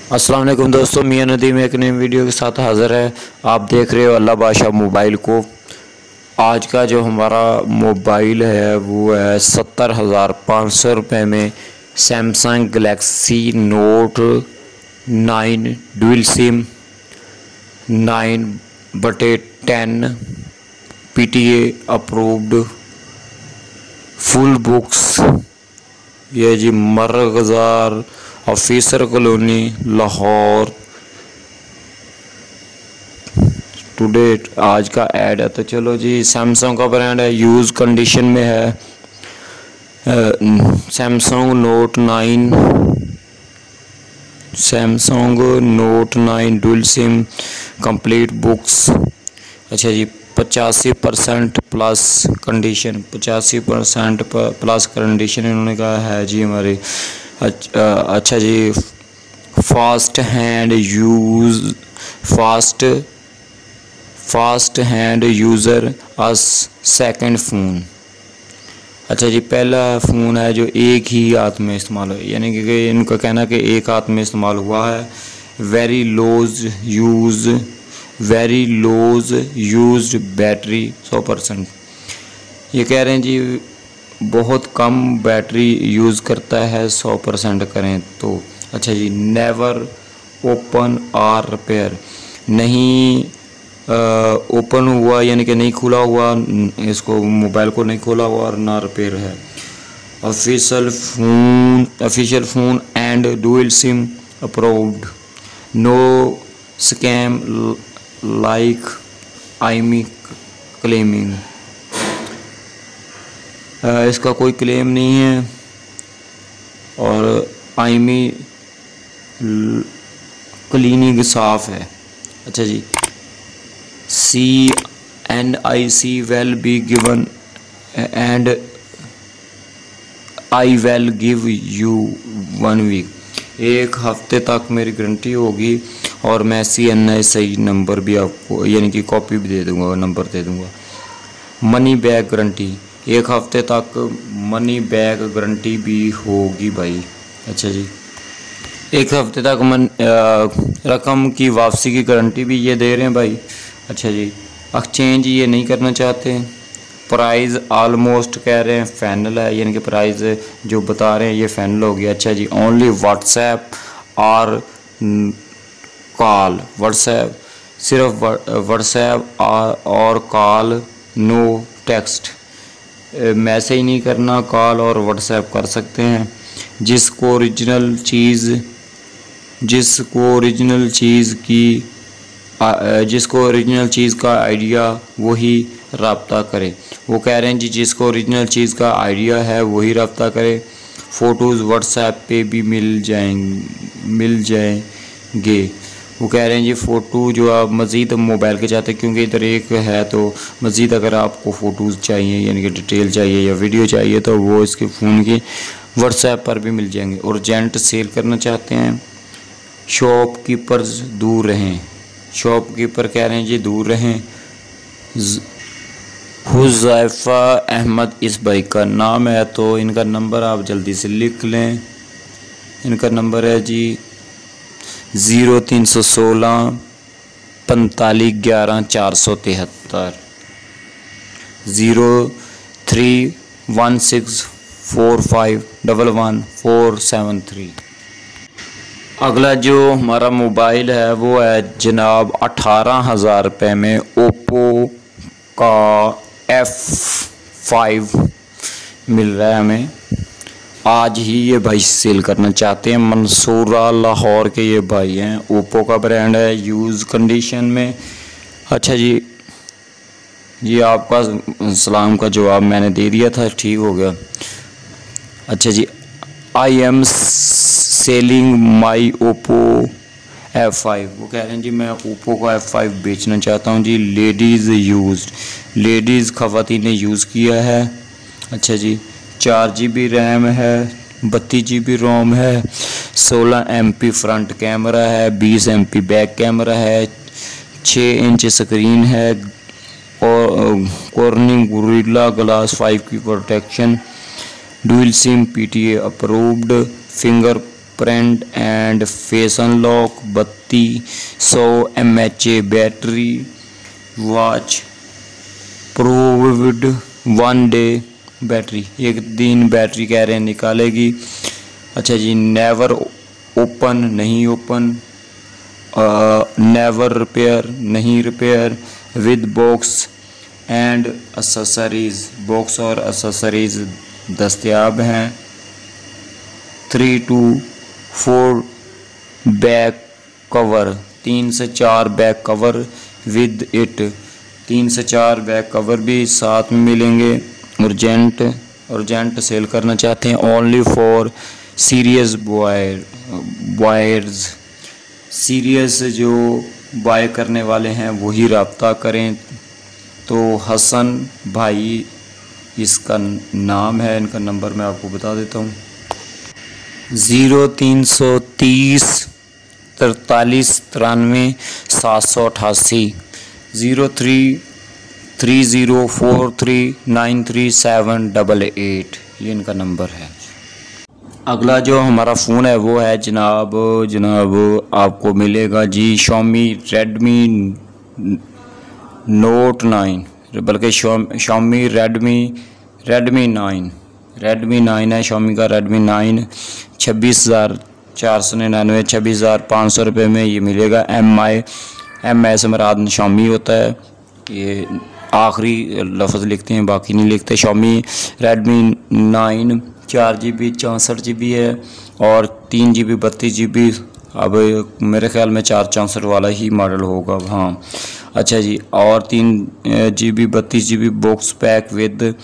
अस्सलाम वालेकुम दोस्तों, मियां नदीम एक नई वीडियो के साथ हाज़िर है। आप देख रहे हो अल्लाह बादशाह मोबाइल को। आज का जो हमारा मोबाइल है वो है 70,500 रुपये में Samsung Galaxy note 9 dual SIM 9/10 PTA approved full books. ये जी मरगज़ार ऑफिसर कॉलोनी लाहौर टुडे आज का ऐड है। तो चलो जी, सैमसंग का ब्रांड है, यूज़ कंडीशन में है। Samsung note 9 dual SIM complete books. अच्छा जी, 85% प्लस कंडीशन, 85% प्लस कंडीशन इन्होंने कहा है जी हमारे। अच्छा जी, फास्ट हैंड यूज़र अस सेकंड फ़ोन। अच्छा जी, पहला फ़ोन है जो एक ही हाथ में इस्तेमाल हो, यानी कि इनका कहना कि एक हाथ में इस्तेमाल हुआ है। वेरी लोज यूज्ड बैटरी 100%। ये कह रहे हैं जी बहुत कम बैटरी यूज़ करता है 100% करें तो। अच्छा जी, नेवर ओपन और रिपेयर, नहीं ओपन हुआ यानी कि नहीं खुला हुआ, इसको मोबाइल को नहीं खोला हुआ और ना रिपेयर है। Official phone and dual SIM approved, no scam like IMEI claiming. इसका कोई क्लेम नहीं है और आईमी क्लीनिंग साफ है। अच्छा जी, CNIC will be given and I will give you 1 week। एक हफ्ते तक मेरी गारंटी होगी और मैं CNIC नंबर भी आपको यानी कि कॉपी भी दे दूँगा, नंबर दे दूँगा। मनी बैक गारंटी, एक हफ्ते तक मनी बैक गारंटी भी होगी भाई। अच्छा जी, एक हफ्ते तक रकम की वापसी की गारंटी भी ये दे रहे हैं भाई। अच्छा जी, एक्सचेंज ये नहीं करना चाहते। प्राइस ऑलमोस्ट कह रहे हैं फाइनल है, यानी कि प्राइस जो बता रहे हैं ये फाइनल हो गया। अच्छा जी, ओनली व्हाट्सएप और कॉल, व्हाट्सएप सिर्फ व्हाट्सएप और कॉल, नो टेक्स्ट। मैसेज नहीं करना, कॉल और व्हाट्सएप कर सकते हैं। जिसको ओरिजिनल चीज़ का आइडिया वही रब्ता करे। वो कह रहे हैं जी जिसको ओरिजिनल चीज़ का आइडिया है वही रब्ता करे। फ़ोटोज़ व्हाट्सएप पे भी मिल जाएंगे। वो कह रहे हैं जी फ़ोटो जो आप मज़ीद मोबाइल के चाहते हैं, क्योंकि इधर एक है तो मज़ीद अगर आपको फ़ोटोज़ चाहिए यानी कि डिटेल चाहिए या वीडियो चाहिए तो वो इसके फ़ोन की व्हाट्सएप पर भी मिल जाएंगे। अर्जेंट सेल करना चाहते हैं, शॉपकीपर्स दूर रहें। शॉपकीपर कह रहे हैं जी दूर रहें। हुज़ैफ़ा अहमद इस भाई का नाम है, तो इनका नंबर आप जल्दी से लिख लें। इनका नंबर है जी 0316 45 11 473 03164511 473। अगला जो हमारा मोबाइल है वो है जनाब 18,000 रुपये में ओप्पो का F5 मिल रहा है हमें। आज ही ये भाई सेल करना चाहते हैं। मंसूरा लाहौर के ये भाई हैं। ओप्पो का ब्रांड है, यूज़ कंडीशन में। अच्छा जी, ये आपका सलाम का जवाब मैंने दे दिया था, ठीक हो गया। अच्छा जी, I am selling my Oppo F5। वो कह रहे हैं जी मैं ओप्पो का F5 बेचना चाहता हूँ जी। लेडीज़ ख़वातीन ने यूज़ किया है। अच्छा जी, 4 GB रैम है, 32 GB रोम है, 16 MP फ्रंट कैमरा है, 20 MP बैक कैमरा है, 6 इंच स्क्रीन है और कॉर्निंग गोरिल्ला ग्लास 5 की protection, dual SIM PTA approved, print and face unlock, 3200 mAh battery, watch proved 1 day battery, 1 दिन बैटरी कह रहे हैं निकालेगी। अच्छा जी, नेवर ओपन, नहीं ओपन, नेवर रिपेयर, नहीं repair, with box and accessories, box और एक्सेसरीज दस्तयाब हैं। 3 to 4 बैक कवर, 3 से 4 बैक कवर विद इट, 3 से 4 बैक कवर भी साथ में मिलेंगे। अर्जेंट सेल करना चाहते हैं, only for serious buyers, serious जो बाय करने वाले हैं वही रब्ता करें। तो हसन भाई इसका नाम है, इनका नंबर मैं आपको बता देता हूँ, 0330 43 93 788, 0330439378, ये इनका नंबर है। अगला जो हमारा फ़ोन है वो है जनाब आपको मिलेगा जी Xiaomi Redmi Note 9, बल्कि Xiaomi Redmi 9 है, Xiaomi का Redmi 9 26,499 26,500 रुपये में ये मिलेगा। MI से मराद Xiaomi होता है, ये आखिरी लफ्ज़ लिखते हैं बाकी नहीं लिखते। Xiaomi Redmi 9 4GB 64GB है और 3GB 32GB, अब मेरे ख्याल में 464 वाला ही मॉडल होगा, हाँ। अच्छा जी, और 3GB 32GB box pack with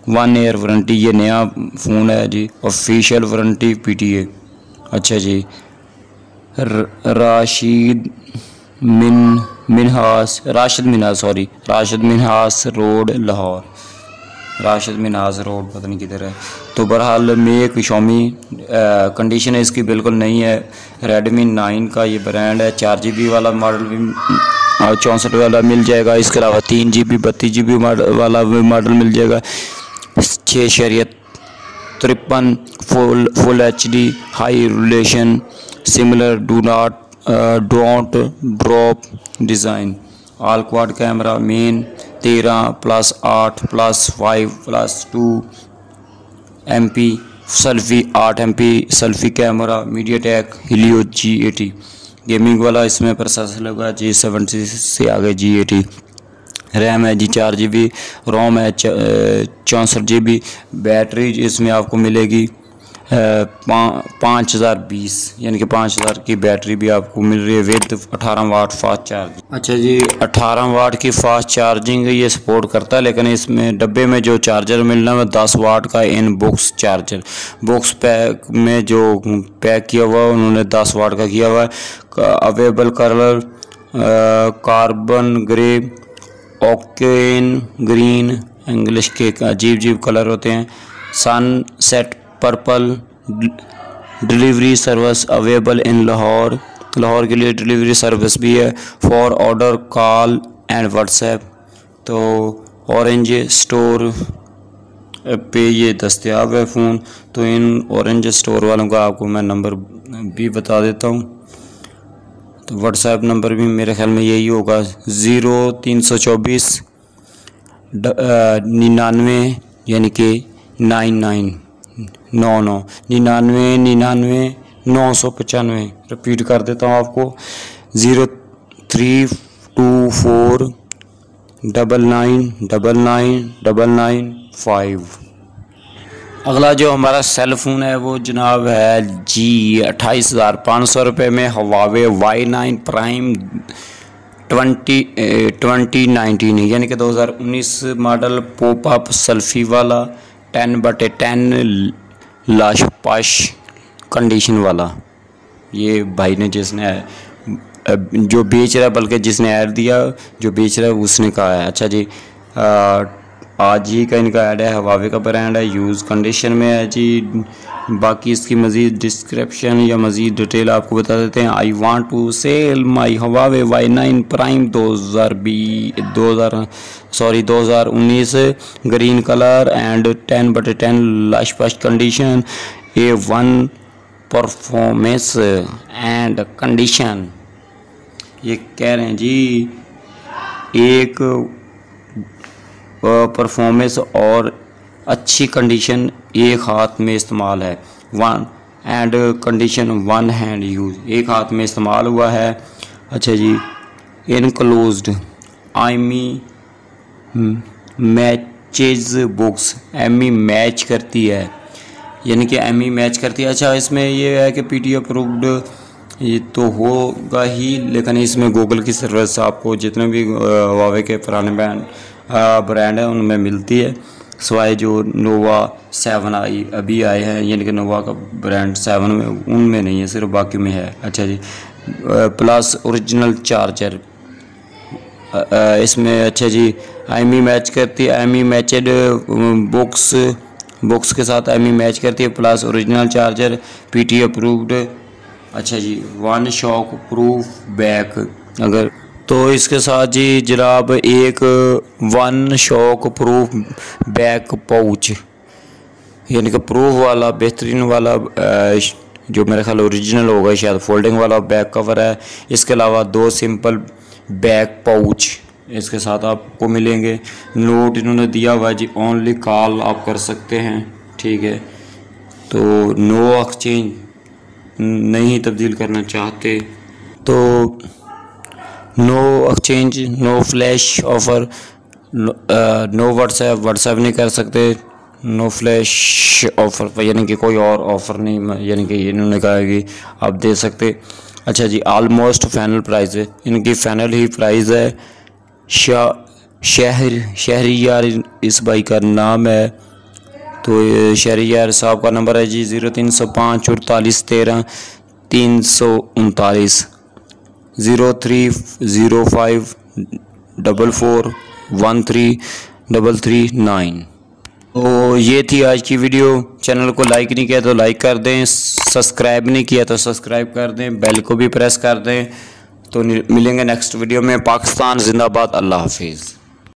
1 year warranty, ये नया फ़ोन है जी, ऑफिशियल वारंटी PTA। अच्छा जी, राशिद मिन्हास रोड लाहौर, राशिद मिन्हास रोड पता नहीं किधर है। तो बहरहाल मेक Xiaomi, कंडीशन है इसकी बिल्कुल नहीं है। Redmi 9 का ये ब्रांड है, 4GB वाला मॉडल भी 64 वाला मिल जाएगा, इसके अलावा 3GB 32GB वाला भी मॉडल मिल जाएगा। 653 full HD high relation, similar don't drop design, all quad camera, main 13+8+5+2 MP selfie, 8 MP selfie camera, MediaTek Helio G80, gaming वाला इसमें प्रोसेसर लगा G70 से आगे G80, रैम है जी 4GB, रोम है 64GB, बैटरी इसमें आपको मिलेगी 5020, यानी कि 5000 की बैटरी भी आपको मिल रही है विद 18 वाट फास्ट चार्जिंग। अच्छा जी, 18 वाट की फास्ट चार्जिंग ये सपोर्ट करता है, लेकिन इसमें डब्बे में जो चार्जर मिलना है 10 वाट का इन बॉक्स चार्जर, बॉक्स पैक में जो पैक किया हुआ है उन्होंने 10 वाट का किया हुआ है। Available colour carbon grey, ocean green, English के अजीब कलर होते हैं, sunset purple, delivery service available in Lahore के लिए डिलीवरी सर्विस भी है। For order call and WhatsApp. तो ऑरेंज स्टोर पे ये दस्तयाब है फ़ोन, तो इन ऑरेंज स्टोर वालों का आपको मैं नंबर भी बता देता हूँ। तो व्हाट्सएप नंबर भी मेरे ख्याल में यही होगा 0324 99 यानी कि 99 995। रिपीट कर देता हूँ आपको 0324 999995। अगला जो हमारा सेल फ़ोन है वो जनाब है जी 28,500 रुपये में Huawei Y9 Prime 2019 यानी कि 2019 मॉडल, पॉप अप सेल्फी वाला, 10/10 लाश पाश कंडीशन वाला। ये भाई ने जिसने जो बेच रहा है, बल्कि जिसने ऐड दिया जो बेच रहा है उसने कहा है। अच्छा जी, आज ही का इनका ऐड है, Huawei का ब्रांड है, यूज़ कंडीशन में है जी। बाकी इसकी मज़ीद डिस्क्रिप्शन या मज़ीद डिटेल आपको बता देते हैं। I want to sell my Huawei Y9 Prime 2019 green colour and 10/10 lush push condition, A1 performance and condition. ये कह रहे हैं जी एक परफॉर्मेंस और अच्छी कंडीशन एक हाथ में इस्तेमाल है। One and condition one hand use, एक हाथ में इस्तेमाल हुआ है। अच्छा जी, enclosed आईमी matches books, Amy match करती है, यानी कि एमी मैच करती है। अच्छा, इसमें ये है कि पीटी अप्रूव्ड ये तो होगा ही, लेकिन इसमें गूगल की सर्विस आपको जितने भी हुआवे के पुराने ब्रांड हैं उनमें मिलती है, सिवाय जो नोवा 7 अभी आए हैं, यानी कि नोवा का ब्रांड 7 में उनमें नहीं है, सिर्फ बाकी में है। अच्छा जी, प्लस ओरिजिनल चार्जर इसमें। अच्छा जी, एमी मैच करती है, एमी मैचेड बुक्स के साथ एमी मैच करती है, plus original charger, PT approved. अच्छा जी, वन शॉक प्रूफ बैक, अगर तो इसके साथ जी जनाब एक one shock proof back pouch, यानी कि प्रूफ वाला बेहतरीन वाला जो मेरे ख्याल ओरिजिनल होगा शायद, फोल्डिंग वाला बैक कवर है। इसके अलावा 2 सिंपल बैक पाउच इसके साथ आपको मिलेंगे। नोट इन्होंने दिया हुआ जी, ओनली कॉल आप कर सकते हैं, ठीक है। तो नो एक्सचेंज, नहीं तब्दील करना चाहते तो no exchange, no flash offer, no WhatsApp नहीं कर सकते, नो फ्लैश ऑफ़र यानी कि कोई और ऑफ़र नहीं, यानी कि इन्होंने कहा कि आप दे सकते। अच्छा जी, ऑलमोस्ट फाइनल प्राइस है, इनकी फाइनल ही प्राइस है। शहरियार इस भाई का नाम है, तो शहरियार साहब का नंबर है जी 0305 48 13 339 0305 44 13 339। तो ये थी आज की वीडियो। चैनल को लाइक नहीं किया तो लाइक कर दें, सब्सक्राइब नहीं किया तो सब्सक्राइब कर दें, बेल को भी प्रेस कर दें। तो मिलेंगे नेक्स्ट वीडियो में। पाकिस्तान जिंदाबाद, अल्लाह हाफिज़।